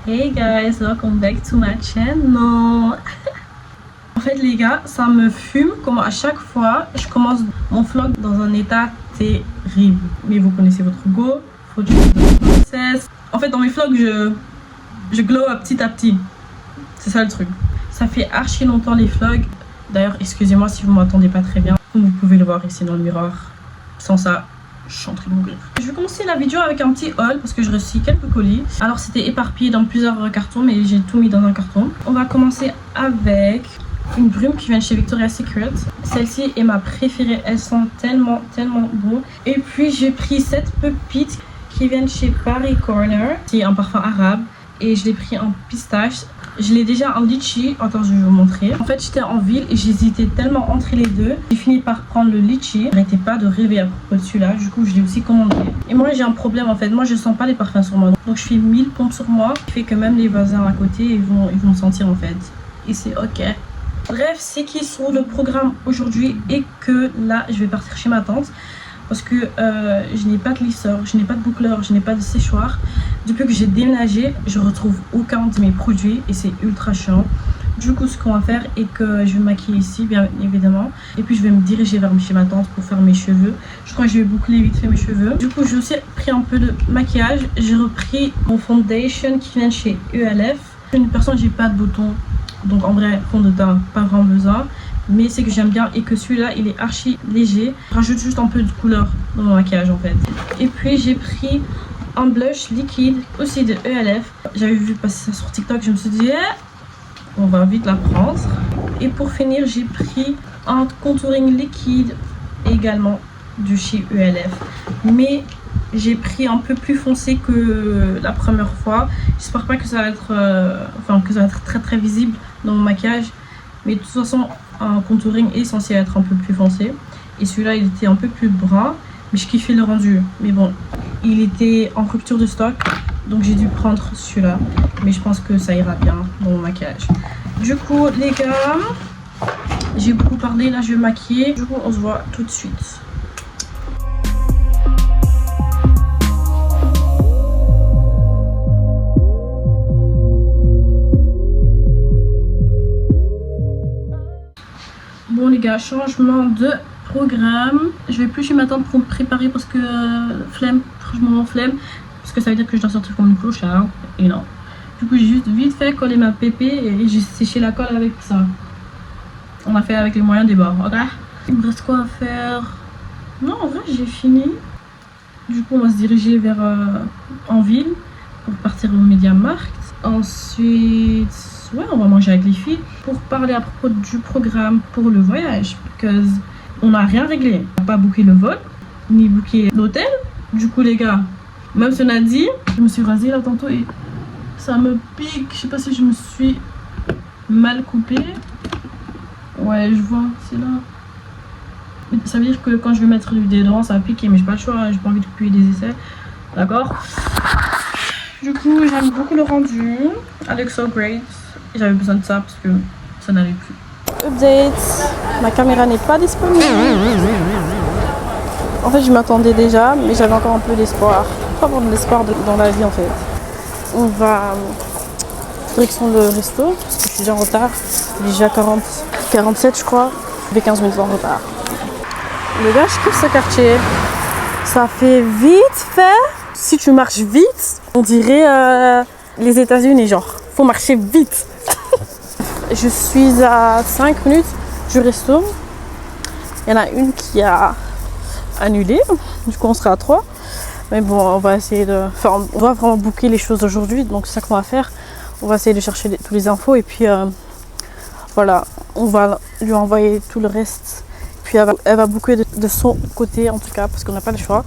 Hey guys, welcome back to my channel. En fait les gars, ça me fume comment à chaque fois je commence mon vlog dans un état terrible. Mais vous connaissez votre go, faut que je process. En fait dans mes vlogs je glow up petit à petit. C'est ça le truc. Ça fait archi longtemps les vlogs. D'ailleurs excusez-moi si vous m'entendez pas très bien. Comme vous pouvez le voir ici dans le miroir. Sans ça, je suis en train de mourir. Je vais commencer la vidéo avec un petit haul parce que je reçois quelques colis. Alors c'était éparpillé dans plusieurs cartons mais j'ai tout mis dans un carton. On va commencer avec une brume qui vient de chez Victoria's Secret. Celle-ci est ma préférée, elles sont tellement beaux. Et puis j'ai pris cette pépite qui vient de chez Paris Corner. C'est un parfum arabe et je l'ai pris en pistache. Je l'ai déjà en litchi, attends je vais vous montrer. En fait j'étais en ville et j'hésitais tellement entre les deux. J'ai fini par prendre le litchi. J'arrêtais pas de rêver à propos de celui-là, du coup je l'ai aussi commandé. Et moi j'ai un problème en fait, moi je sens pas les parfums sur moi. Donc je fais 1000 pompes sur moi, ce qui fait que même les voisins à côté ils vont sentir en fait. Et c'est ok. Bref, c'est qui sont le programme aujourd'hui et que là je vais partir chez ma tante. Parce que je n'ai pas de lisseur, je n'ai pas de boucleur, je n'ai pas de séchoir. Depuis que j'ai déménagé, je retrouve aucun de mes produits et c'est ultra chiant. Du coup, ce qu'on va faire est que je vais me maquiller ici, bien évidemment. Et puis je vais me diriger vers chez ma tante pour faire mes cheveux. Je crois que je vais boucler vite fait mes cheveux. Du coup, j'ai aussi pris un peu de maquillage. J'ai repris mon foundation qui vient de chez ELF. Une personne, j'ai pas de boutons. Donc en vrai, fond de teint, pas vraiment besoin. Mais c'est que j'aime bien et que celui-là il est archi léger. Je rajoute juste un peu de couleur dans mon maquillage en fait. Et puis j'ai pris un blush liquide aussi de ELF. J'avais vu passer ça sur TikTok, je me suis dit on va vite la prendre. Et pour finir j'ai pris un contouring liquide également de chez ELF. Mais j'ai pris un peu plus foncé que la première fois. J'espère pas que ça va être très visible dans mon maquillage. Mais de toute façon un contouring est censé être un peu plus foncé et celui-là il était un peu plus brun mais je kiffais le rendu, mais bon il était en rupture de stock donc j'ai dû prendre celui-là, mais je pense que ça ira bien dans mon maquillage. Du coup les gars, j'ai beaucoup parlé, là je vais me maquiller, du coup on se voit tout de suite. Bon les gars, changement de programme. Je vais plus chez ma tante pour me préparer parce que flemme, franchement flemme. Parce que ça veut dire que je dois sortir comme une clochard. Et non. Du coup j'ai juste vite fait coller ma pépé et j'ai séché la colle avec ça. On a fait avec les moyens des bords, ok. Il me reste quoi à faire? Non en vrai j'ai fini. Du coup on va se diriger vers en ville pour partir au MediaMarkt. Ensuite... ouais, on va manger avec les filles pour parler à propos du programme pour le voyage. Parce qu'on n'a rien réglé. On n'a pas booké le vol, ni booké l'hôtel. Du coup, les gars, même si on a dit, je me suis rasée là tantôt et ça me pique. Je sais pas si je me suis mal coupée. Ouais, je vois, c'est là. Ça veut dire que quand je vais mettre du déodorant, ça va piquer. Mais j'ai pas le choix, hein, j'ai pas envie de couper des essais. D'accord? Du coup, j'aime beaucoup le rendu. I look so great. J'avais besoin de ça parce que ça n'allait plus. Update, ma caméra n'est pas disponible. En fait je m'attendais déjà mais j'avais encore un peu d'espoir. Pas avoir de l'espoir dans la vie en fait. On va direction le resto parce que je suis déjà en retard. Il est déjà 47 je crois. J'ai 15 minutes en retard. Les gars, je kiffe ce quartier. Ça fait vite fait. Si tu marches vite, on dirait les États-Unis genre. Faut marcher vite. Je suis à 5 minutes du resto. Il y en a une qui a annulé. Du coup, on sera à 3. Mais bon, on va essayer de... Enfin, on va vraiment booker les choses aujourd'hui. Donc, c'est ça qu'on va faire. On va essayer de chercher tous les infos. Et puis, voilà. On va lui envoyer tout le reste. Puis, elle va booker de son côté, en tout cas. Parce qu'on n'a pas le choix.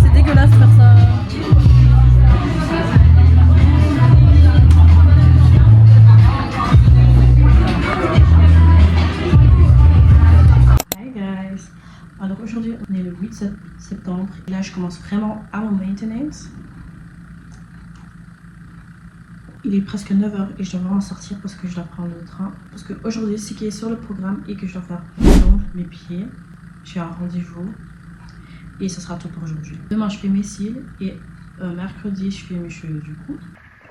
C'est dégueulasse de faire ça. Là, je commence vraiment à mon maintenance. Il est presque 9h et je dois vraiment sortir parce que je dois prendre le train. Parce qu'aujourd'hui, ce qui est sur le programme et que je dois faire mes pieds. J'ai un rendez-vous et ça sera tout pour aujourd'hui. Demain, je fais mes cils et mercredi, je fais mes cheveux du coup.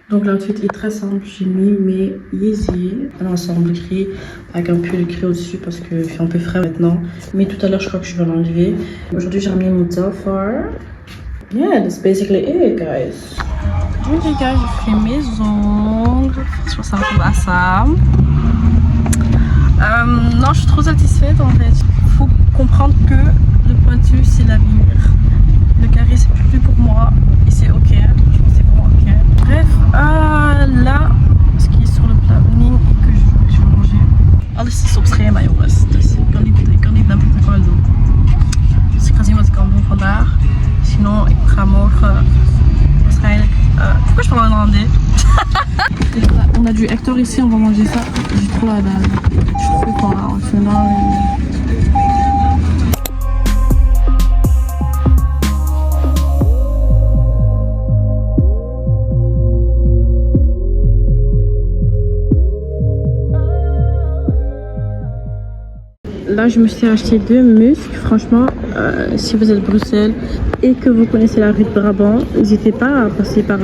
Donc l'outfit est très simple, j'ai mis mes Yeezy, un ensemble gris avec un pull gris au-dessus parce qu'il fait un peu frais maintenant. Mais tout à l'heure je crois que je vais l'enlever. Aujourd'hui j'ai ramené mon Telfar. Yeah, that's basically it guys. Oui les gars, j'ai fait mes ongles, je pense que ça ressemble à ça. Non, je suis trop satisfaite en fait. Il faut comprendre que le pointu c'est l'avenir. Le carré c'est plus pour moi et c'est ok. Je pense que c'est vraiment ok. Bref, là, ce qui est sur le planning et que je vais manger. Alles is op schema jongens, dus ik kan niet n'importe quoi doen. Dus ik ga zien wat ik kan doen vandaag. Sinon, ik ga morgen waarschijnlijk... pourquoi je parle en hollandais? On a du Hector ici, on va manger ça. J'ai trop la dalle. Je suis trop pas là, Là, je me suis acheté 2 muscles. Franchement, si vous êtes Bruxelles et que vous connaissez la rue de Brabant, n'hésitez pas à passer par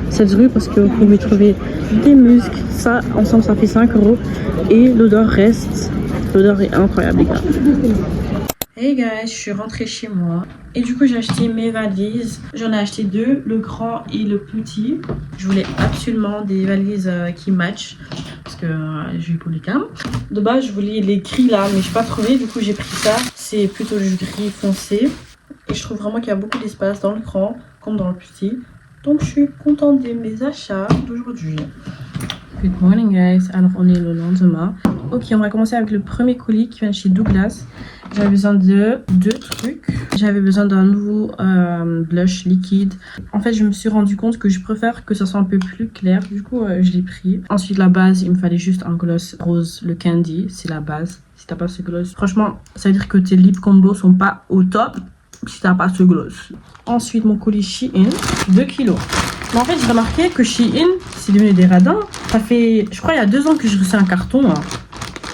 cette rue parce que vous pouvez trouver des muscles. Ça, ensemble, ça fait 5 € et l'odeur reste. L'odeur est incroyable, les gars. Hey guys, je suis rentrée chez moi et du coup j'ai acheté mes valises. J'en ai acheté 2, le grand et le petit. Je voulais absolument des valises qui matchent parce que j'ai eu polygame. De base je voulais les gris là mais je n'ai pas trouvé, du coup j'ai pris ça. C'est plutôt du gris foncé et je trouve vraiment qu'il y a beaucoup d'espace dans le grand comme dans le petit. Donc je suis contente de mes achats d'aujourd'hui. Good morning guys, alors on est le lendemain. Ok, on va commencer avec le premier colis qui vient de chez Douglas. J'avais besoin de 2 trucs. J'avais besoin d'un nouveau blush liquide. En fait, je me suis rendu compte que je préfère que ça soit un peu plus clair. Du coup, je l'ai pris. Ensuite, la base, il me fallait juste un gloss rose, le Candy. C'est la base. Si t'as pas ce gloss, franchement, ça veut dire que tes lip combos sont pas au top si t'as pas ce gloss. Ensuite, mon colis Shein, 2 kilos. Mais en fait, j'ai remarqué que Shein, c'est devenu des radins. Ça fait, je crois, il y a 2 ans que je reçois un carton. Hein.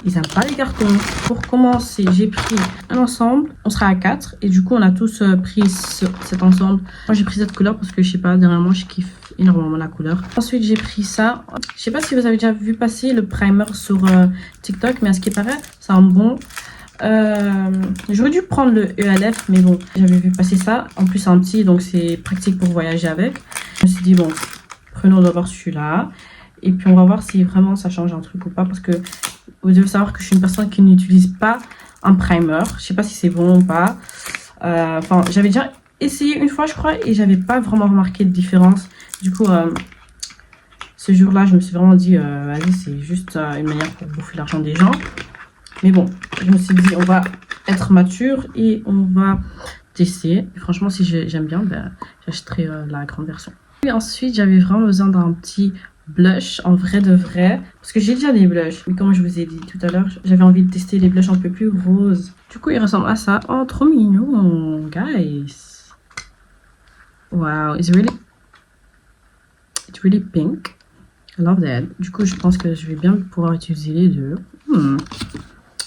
Ils n'aiment pas les cartons. Pour commencer, j'ai pris un ensemble. On sera à 4. Et du coup, on a tous pris cet ensemble. Moi, j'ai pris cette couleur parce que, je sais pas, dernièrement, je kiffe énormément la couleur. Ensuite, j'ai pris ça. Je sais pas si vous avez déjà vu passer le primer sur TikTok. Mais à ce qui paraît, c'est un bon. J'aurais dû prendre le ELF. Mais bon, j'avais vu passer ça. En plus, c'est un petit. Donc, c'est pratique pour voyager avec. Je me suis dit, bon, prenons d'abord celui-là. Et puis, on va voir si vraiment ça change un truc ou pas. Parce que vous devez savoir que je suis une personne qui n'utilise pas un primer. Je sais pas si c'est bon ou pas. Enfin, j'avais déjà essayé une fois, je crois, et j'avais pas vraiment remarqué de différence. Du coup, ce jour-là, je me suis vraiment dit, vas-y, c'est juste une manière pour bouffer l'argent des gens. Mais bon, je me suis dit, on va être mature et on va tester. Et franchement, si j'aime bien, ben, j'achèterai la grande version. Et ensuite, j'avais vraiment besoin d'un petit blush en vrai de vrai parce que j'ai déjà des blushs mais comme je vous ai dit tout à l'heure j'avais envie de tester les blushs un peu plus roses. Du coup il ressemble à ça. Oh trop mignon guys. Wow, it's really pink. I love that. Du coup je pense que je vais bien pouvoir utiliser les deux.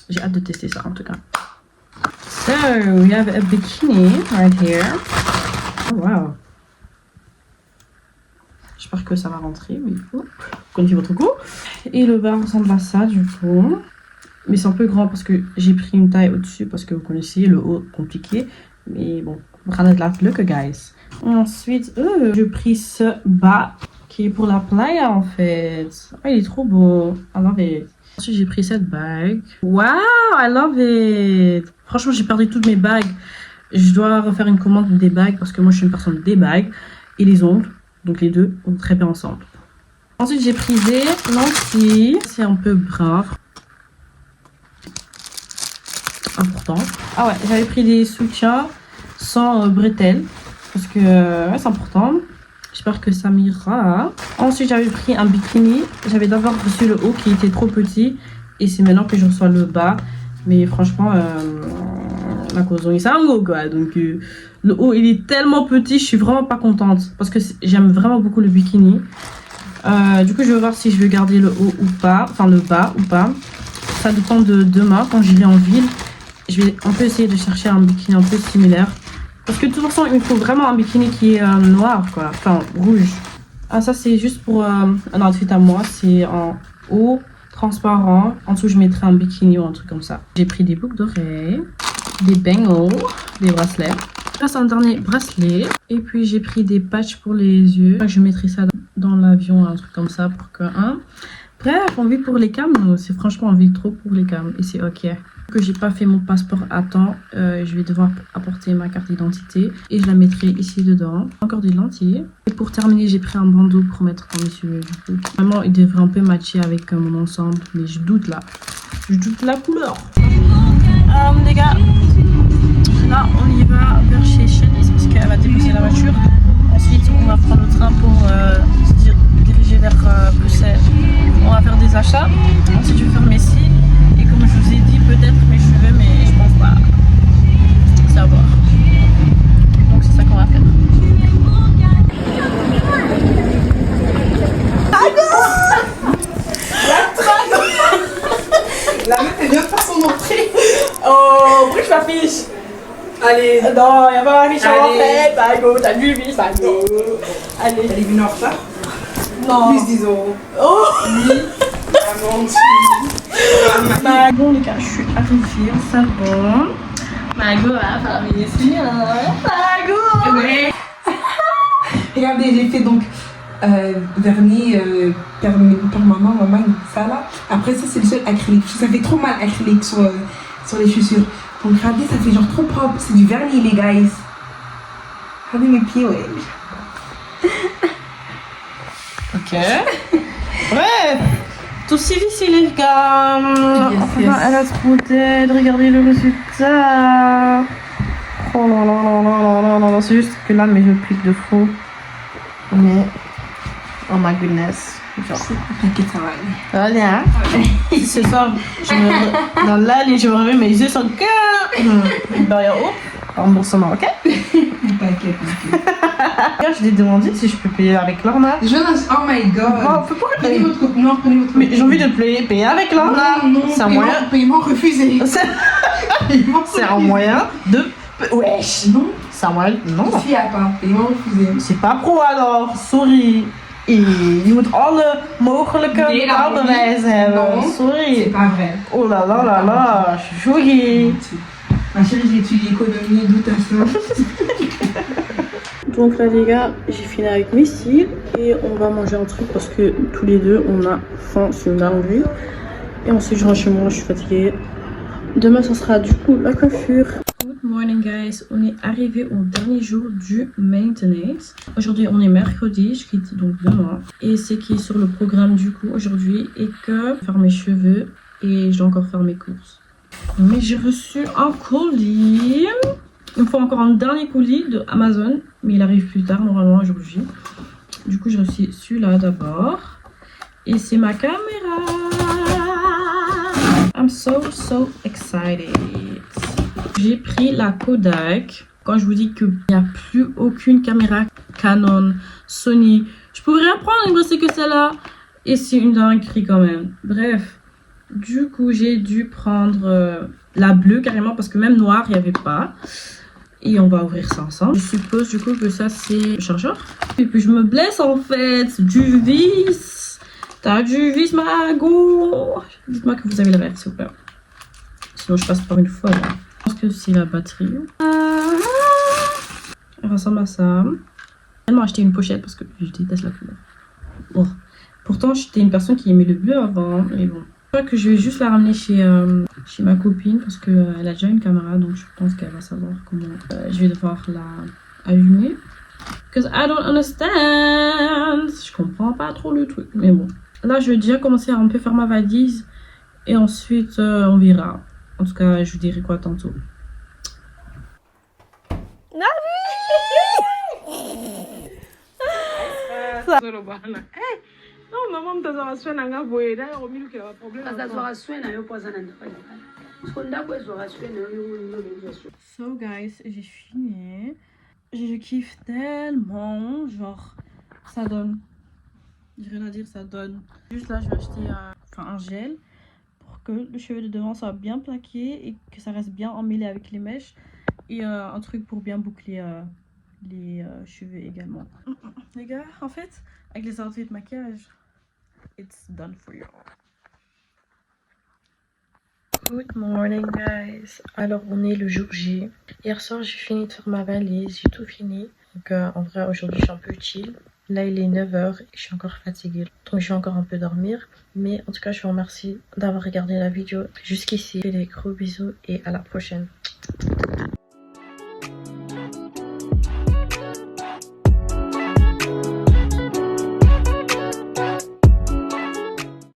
J'ai hâte de tester ça en tout cas. So we have a bikini right here. Oh, wow. J'espère que ça va rentrer, mais il faut. Vous connaissez votre goût. Et le bas ressemble à ça, du coup. Mais c'est un peu grand parce que j'ai pris une taille au-dessus parce que vous connaissez le haut compliqué. Mais bon, we gaan het laten lukken, guys. Ensuite, j'ai pris ce bas qui est pour la playa en fait. Oh, il est trop beau. I love it. Ensuite, j'ai pris cette bague. Wow, I love it. Franchement, j'ai perdu toutes mes bagues. Je dois refaire une commande des bagues parce que moi, je suis une personne des bagues et les ongles. Donc les deux vont très bien ensemble. Ensuite j'ai pris des lentilles. C'est un peu brun. Important. Ah ouais, j'avais pris des soutiens sans bretelles. Parce que ouais, c'est important. J'espère que ça m'ira. Ensuite j'avais pris un bikini. J'avais d'abord reçu le haut qui était trop petit. Et c'est maintenant que je reçois le bas. Mais franchement, la cause est sango quoi. Donc Le haut, il est tellement petit, je suis vraiment pas contente. Parce que j'aime vraiment beaucoup le bikini. Du coup, je vais voir si je vais garder le haut ou pas. Enfin, le bas ou pas. Ça dépend de demain, quand je vais en ville. Je vais un peu essayer de chercher un bikini un peu similaire. Parce que de toute façon, il me faut vraiment un bikini qui est noir, quoi. Enfin, rouge. Ah, ça, c'est juste pour un outfit à moi. C'est en haut, transparent. En dessous, je mettrai un bikini ou un truc comme ça. J'ai pris des boucles d'oreilles, des bangles, des bracelets. Là, c'est un dernier bracelet. Et puis, j'ai pris des patchs pour les yeux. Je mettrai ça dans l'avion, un truc comme ça pour que... Bref, envie pour les cams. C'est franchement envie trop pour les cams. Et c'est ok. Que j'ai pas fait mon passeport à temps, je vais devoir apporter ma carte d'identité et je la mettrai ici dedans. Encore des lentilles. Et pour terminer, j'ai pris un bandeau pour mettre dans mes cheveux. Vraiment, il devrait un peu matcher avec mon ensemble, mais je doute là. Je doute la couleur. Les gars, là on y va vers chez Shanice parce qu'elle va déposer la voiture. Ensuite, on va prendre le train pour se diriger vers Bruxelles. On va faire des achats. Ensuite, je vais faire mes cils. Et comme je vous ai dit, peut-être mes cheveux, mais je pense pas. C'est à voir. Donc c'est ça qu'on va faire. La meuf elle vient de faire son entrée. Oh, pourquoi je m'affiche? Allez. Non, y'a pas m'affiche en fait. Bago, t'as vu, vis, bago. Allez. Elle est venue en retard. Non. Plus 10 euros. Oh. Oui. Vraiment. Bon les gars, je suis arrivée en salon. Mago va faire mes cils. Mago. Ouais. Regardez, j'ai fait donc vernis permanent, maman, ça là. Après ça c'est le seul acrylique. Ça fait trop mal acrylique sur les chaussures. Donc regardez, ça fait genre trop propre. C'est du vernis les guys. Regardez mes pieds, ouais. Ok. Bref. Tout si ici les gars. Enfin, elle a trop d'aide. Regardez le résultat. Oh non, non, non, non, non, non, non. C'est juste que là, mes yeux piquent de fou. Mais. Oh my goodness. Genre. T'inquiète, ça va aller. Voilà. Ce soir, dans l'année, je me réveille, mes yeux sont que. Derrière haut. Remboursement, ok? T'inquiète. Je l'ai demandé si je peux payer avec Lorna. Jonas, oh my god. Oh, Prenez votre copie. Non, prenez votre mais j'ai envie de payer avec Lorna. Non, C'est un moyen. Paiement refusé. C'est un moyen de. Wesh. Non. C'est un moyen. Non. Si, à pas. Paiement refusé. C'est pas pro alors. Sorry. Je moet alle mogelijke Nee, dat moet bewijzen hebben. Non. Sorry. C'est pas vrai. Oh là là là là. Sorry. Ma chérie, j'ai étudié l'économie, d'où t'as ça? Donc là les gars, j'ai fini avec mes cils et on va manger un truc parce que tous les deux on a faim, c'est une dinguerie. Et ensuite je rentre chez moi, je suis fatiguée. Demain ça sera du coup la coiffure. Good morning guys, on est arrivé au dernier jour du maintenance. Aujourd'hui on est mercredi, je quitte donc demain. Et c'est qui est sur le programme du coup aujourd'hui et que je vais faire mes cheveux et je dois encore faire mes courses. Mais j'ai reçu un colis. Il me faut encore un dernier colis de Amazon, mais il arrive plus tard normalement aujourd'hui. Du coup, j'ai reçu celui-là d'abord. Et c'est ma caméra. I'm so excited. J'ai pris la Kodak. Quand je vous dis qu'il n'y a plus aucune caméra Canon, Sony, je pourrais rien prendre, il me restait que celle-là. Et c'est une dinguerie quand même. Bref. Du coup, j'ai dû prendre la bleue carrément parce que même noire, il n'y avait pas. Et on va ouvrir ça ensemble. Je suppose du coup que ça, c'est le chargeur. Et puis, je me blesse en fait. Du vis. T'as du vis, Mago. Dites-moi que vous avez le rêve, s'il vous plaît. Sinon, je passe par une folle. Je pense que c'est la batterie. Elle ressemble à ça. J'ai tellement acheté une pochette parce que je déteste la couleur. Bon. Pourtant, j'étais une personne qui aimait le bleu avant. Mais bon. Je crois que je vais juste la ramener chez ma copine parce qu'elle a déjà une caméra, donc je pense qu'elle va savoir comment je vais devoir la allumer. Because I don't understand. Je comprends pas trop le truc, mais bon. Là, je vais déjà commencer à un peu faire ma valise et ensuite on verra. En tout cas, je vous dirai quoi tantôt. Non, maman mtazama soin na nga boye da yo milu kila problème. Azazwa soin na yo poza na ndafanya. Parce qu'on a besoin de soin na yo. So guys, j'ai fini. Je kiffe tellement, genre ça donne. J'ai rien à dire, ça donne. Juste là, je vais acheter un gel pour que le cheveu de devant soit bien plaqué et que ça reste bien emmêlé avec les mèches. Et un truc pour bien boucler les cheveux également. Les gars, en fait, avec les outfits de maquillage, it's done for you. Good morning guys. Alors on est le jour J. Hier soir j'ai fini de faire ma valise, j'ai tout fini. Donc en vrai aujourd'hui je suis un peu chill. Là il est 9h et je suis encore fatiguée. Donc je vais encore un peu dormir. Mais en tout cas je vous remercie d'avoir regardé la vidéo jusqu'ici. Des gros bisous et à la prochaine.